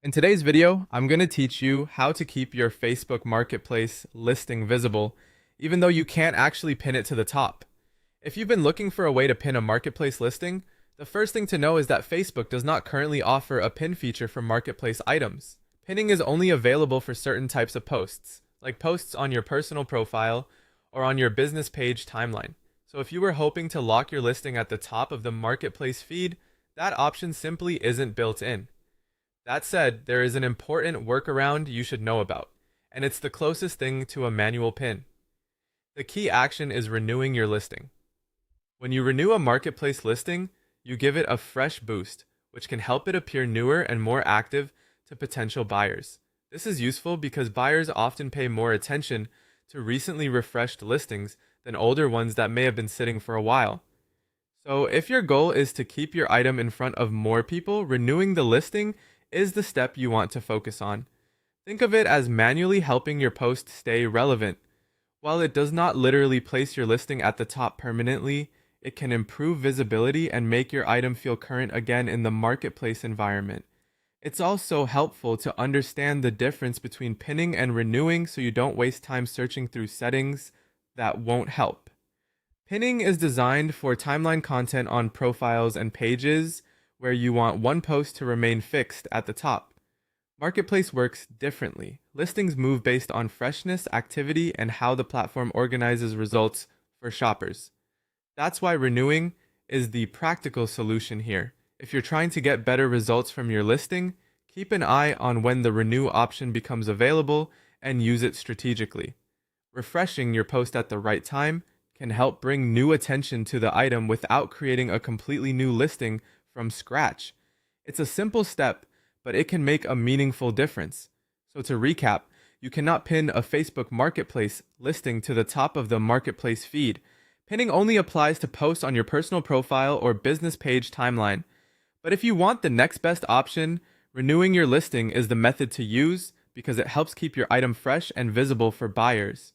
In today's video, I'm going to teach you how to keep your Facebook Marketplace listing visible, even though you can't actually pin it to the top. If you've been looking for a way to pin a marketplace listing, the first thing to know is that Facebook does not currently offer a pin feature for marketplace items. Pinning is only available for certain types of posts, like posts on your personal profile or on your business page timeline. So if you were hoping to lock your listing at the top of the marketplace feed, that option simply isn't built in. That said, there is an important workaround you should know about, and it's the closest thing to a manual pin. The key action is renewing your listing. When you renew a marketplace listing, you give it a fresh boost, which can help it appear newer and more active to potential buyers. This is useful because buyers often pay more attention to recently refreshed listings than older ones that may have been sitting for a while. So, if your goal is to keep your item in front of more people, renewing the listing is the step you want to focus on. Think of it as manually helping your post stay relevant. While it does not literally place your listing at the top permanently, it can improve visibility and make your item feel current again in the marketplace environment. It's also helpful to understand the difference between pinning and renewing so you don't waste time searching through settings that won't help. Pinning is designed for timeline content on profiles and pages where you want one post to remain fixed at the top. Marketplace works differently. Listings move based on freshness, activity, and how the platform organizes results for shoppers. That's why renewing is the practical solution here. If you're trying to get better results from your listing, keep an eye on when the renew option becomes available and use it strategically. Refreshing your post at the right time can help bring new attention to the item without creating a completely new listing from scratch. It's a simple step, but it can make a meaningful difference. So to recap, you cannot pin a Facebook Marketplace listing to the top of the Marketplace feed. Pinning only applies to posts on your personal profile or business page timeline. But if you want the next best option, renewing your listing is the method to use because it helps keep your item fresh and visible for buyers.